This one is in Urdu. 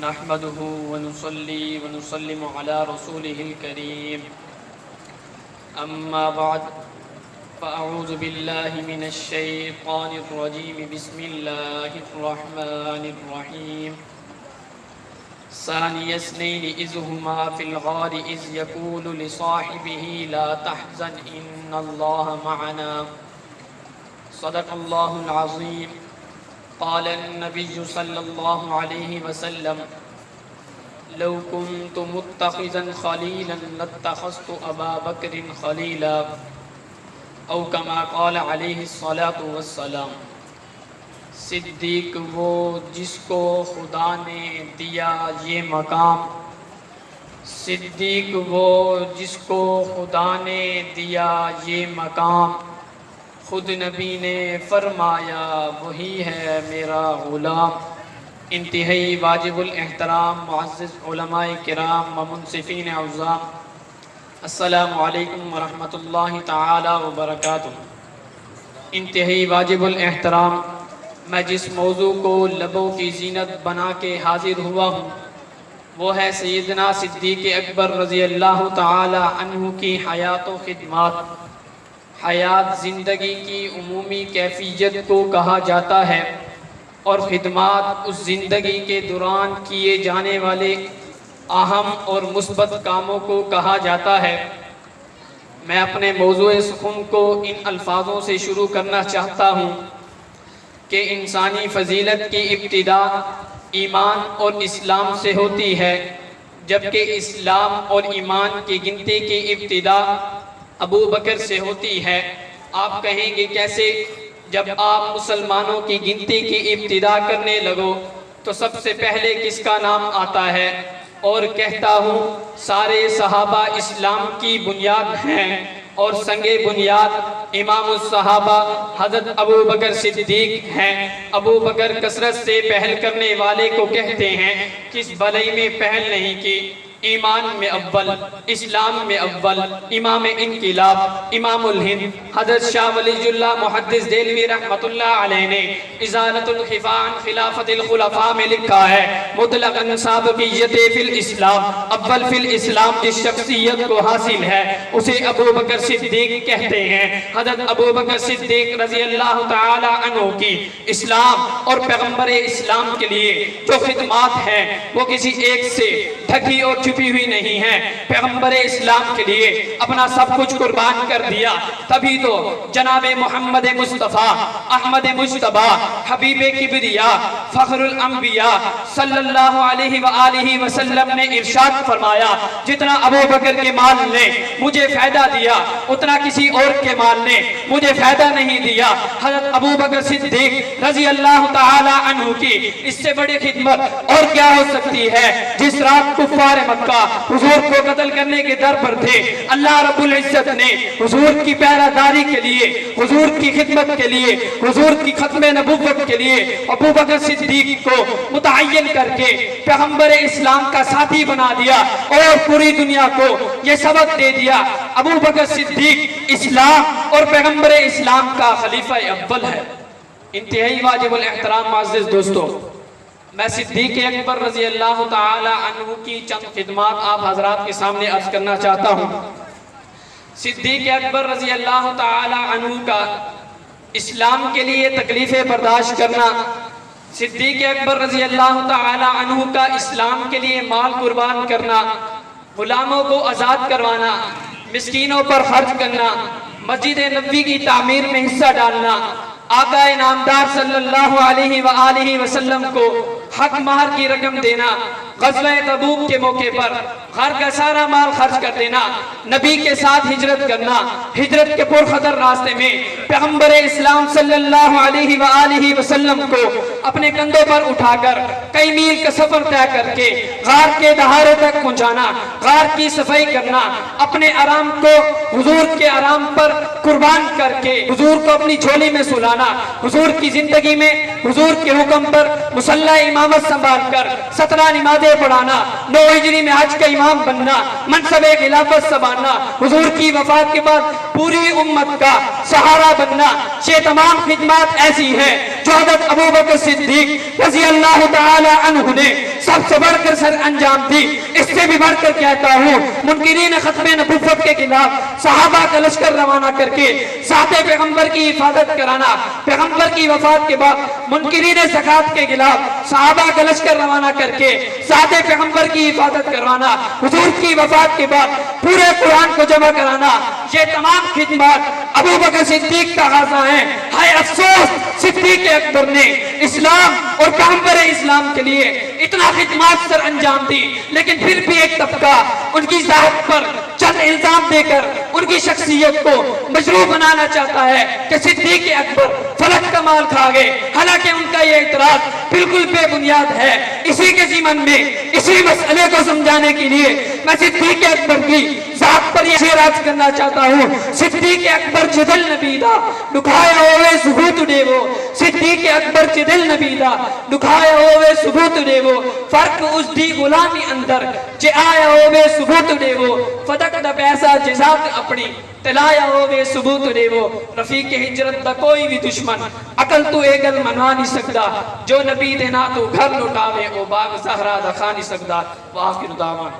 نحمده ونصلي ونسلم على رسوله الكريم أما بعد فأعوذ بالله من الشيطان الرجيم بسم الله الرحمن الرحيم ثاني اثنين إذ هما في الغار إذ يقول لصاحبه لا تحزن إن الله معنا صدق الله العظيم قال النبي صلى الله عليه وسلم لو كنت متخذا خليلا لاتخذت أبا بكر خليلا او كما قال عليه الصلاة والسلام۔ صدیق وہ جس کو خدا نے دیا یہ مقام، صدیق وہ جس کو خدا نے دیا یہ مقام، خود نبی نے فرمایا وہی ہے میرا غلام۔ انتہائی واجب الاحترام معزز علماء کرام و منصفین عظام، السلام علیکم ورحمۃ اللہ تعالی وبرکاتہ۔ انتہائی واجب الاحترام، میں جس موضوع کو لبوں کی زینت بنا کے حاضر ہوا ہوں وہ ہے سیدنا صدیق اکبر رضی اللہ تعالی عنہ کی حیات و خدمات۔ حیات زندگی کی عمومی کیفیت کو کہا جاتا ہے اور خدمات اس زندگی کے دوران کیے جانے والے اہم اور مثبت کاموں کو کہا جاتا ہے۔ میں اپنے موضوع سخن کو ان الفاظوں سے شروع کرنا چاہتا ہوں کہ انسانی فضیلت کی ابتدا ایمان اور اسلام سے ہوتی ہے، جبکہ اسلام اور ایمان کی گنتی کی ابتدا ابو بکر سے ہوتی ہے۔ آپ کہیں گے کیسے؟ جب آپ مسلمانوں کی گنتی کی ابتدا کرنے لگو تو سب سے پہلے کس کا نام آتا ہے؟ اور کہتا ہوں سارے صحابہ اسلام کی بنیاد ہیں اور سنگ بنیاد امام الصحابہ حضرت ابو بکر صدیق ہیں۔ ابو بکر کثرت سے پہل کرنے والے کو کہتے ہیں، کس بھلائی میں پہل نہیں کی؟ ایمان میں اول، اسلام میں اول، امام انقلاب، امام الہند حضرت شاہ ولی اللہ محدث دہلوی رحمۃ اللہ علیہ نے ازالۃ الخفا عن خلافت الخلفاء میں لکھا ہے، مطلقاً سابقیت فی الاسلام، اول فی الاسلام جس شخصیت کو حاصل ہے اسے ابو بکر صدیق کہتے ہیں۔ حضرت ابو بکر صدیق رضی اللہ تعالی عنہ کی اسلام اور پیغمبر اسلام کے لیے جو خدمات ہیں وہ کسی ایک سے ڈھکی اور چھپی ہوئی نہیں ہے۔ پیغمبر اسلام کے لیے اپنا سب کچھ قربان کر دیا، تبھی تو جناب محمد مصطفیٰ احمد مجتبی حبیب کبریا فخر الانبیاء صلی اللہ علیہ وآلہ وسلم نے ارشاد فرمایا، جتنا ابو بکر کے مال نے مجھے فائدہ دیا اتنا کسی اور کے مال نے مجھے فائدہ نہیں دیا۔ حضرت ابو بکر صدیق رضی اللہ تعالی عنہ کی اس سے بڑی خدمت اور کیا ہو سکتی ہے؟ جس رات کفار مکہ حضور کو قتل کرنے کے در پر تھے، اللہ رب العزت نے حضور کی پہراداری کے لیے، حضور کی خدمت کے لیے، حضور کی ختم نبوت کے لیے ابو بکر صدیق کو متعین کر کے پیغمبر اسلام کا ساتھی بنا دیا اور پوری دنیا کو یہ سبق دے دیا، ابو بکر صدیق اسلام اور پیغمبر اسلام کا خلیفہ اول ہے۔ انتہائی واجب الاحترام معزز دوستو، میں صدیق اکبر رضی اللہ تعالی عنہ کی چند خدمات آپ حضرات کے سامنے عرض کرنا چاہتا ہوں۔ صدیق اکبر رضی اللہ تعالی عنہ کا اسلام کے لیے تکلیفیں برداشت کرنا، صدیق اکبر رضی اللہ تعالی عنہ کا اسلام کے لیے مال قربان کرنا، غلاموں کو آزاد کروانا، مسکینوں پر خرچ کرنا، مسجد نبوی کی تعمیر میں حصہ ڈالنا، آقا انعامدار صلی اللہ علیہ وآلہ وسلم کو حق مہر کی رقم دینا، غزوہ تبوک کے موقع پر گھر کا سارا مال خرچ کر دینا، نبی کے ساتھ ہجرت کرنا، ہجرت کے پرخطر راستے میں پیغمبر اسلام صلی اللہ علیہ وآلہ وسلم کو اپنے کندھوں پر اٹھا کر کئی میل کا سفر طے کر کے غار کے دہارے تک پہنچانا، غار کی صفائی کرنا، اپنے آرام کو حضور کے آرام پر قربان کر کے حضور کو اپنی جھولی میں سلانا، حضور کی زندگی میں حضور کے حکم پر مصلی امامت سنبھال کر 17 نمازیں پڑھانا، 9 ہجری میں حج کا امام بننا، منصب خلافت سنبھالنا، حضور کی وفات کے بعد پوری امت کا سہارا بننا، یہ تمام خدمات ایسی ہیں جو حضرت ابو بکر صدیق رضی اللہ تعالی عنہ نے سب سے بڑھ کر سر انجام دی. اس سے بھی بڑھ کر کہتا ہوں منکرین ختم نبوت کے خلاف صحابہ کا لشکر روانہ کر کے ذات پیغمبر کی حفاظت کرانا, پیغمبر کی وفات کے بعد منکرین زکات کے خلاف صحابہ کا لشکر روانہ کر کے ذات پیغمبر کی حفاظت کروانا, حضور کی وفات کے بعد پورے قرآن کو جمع کرانا, یہ تمام خدمات ابو بکر صدیق کا غازہ ہیں. ہائے افسوس صدیق اکبر نے اسلام اور پیغمبر اسلام کے لیے اتنا خدمات سر انجام دی, لیکن پھر بھی ایک طبقہ ان کی ذات پر چند الزام دے کر ان کی شخصیت کو مجروح بنانا چاہتا ہے کہ صدیق اکبر فلک کا مال کھا گئے. حالانکہ ان کا یہ اعتراض بالکل بے بنیاد ہے. اسی کے ضمن میں اسی مسئلے کو سمجھانے کے لیے میں صدیق اکبر کی ذات پر یہ اعتراض کرنا چاہتا ہوں. صدیق اکبر جدل نبی دا دکھایا ہوئے ثبوت دے وہ, صدیق اکبر جدل نبی دا دکھایا ہوئے ثبوت دے وہ, فرق اس دی غلامی اندر جے آیا ہوئے ثبوت دے وہ, فدق دا پیسہ جزات اپنی تلایا ہوئے ثبوت دے وہ. رفیق ہجرت دا کوئی بھی دشمن عقل تو اے گل منوا نہیں سکدا, جو نبی دے نا تو گھر لٹاوے او باغ زہرا دا کھا نہیں سکدا. وآخر دعوانا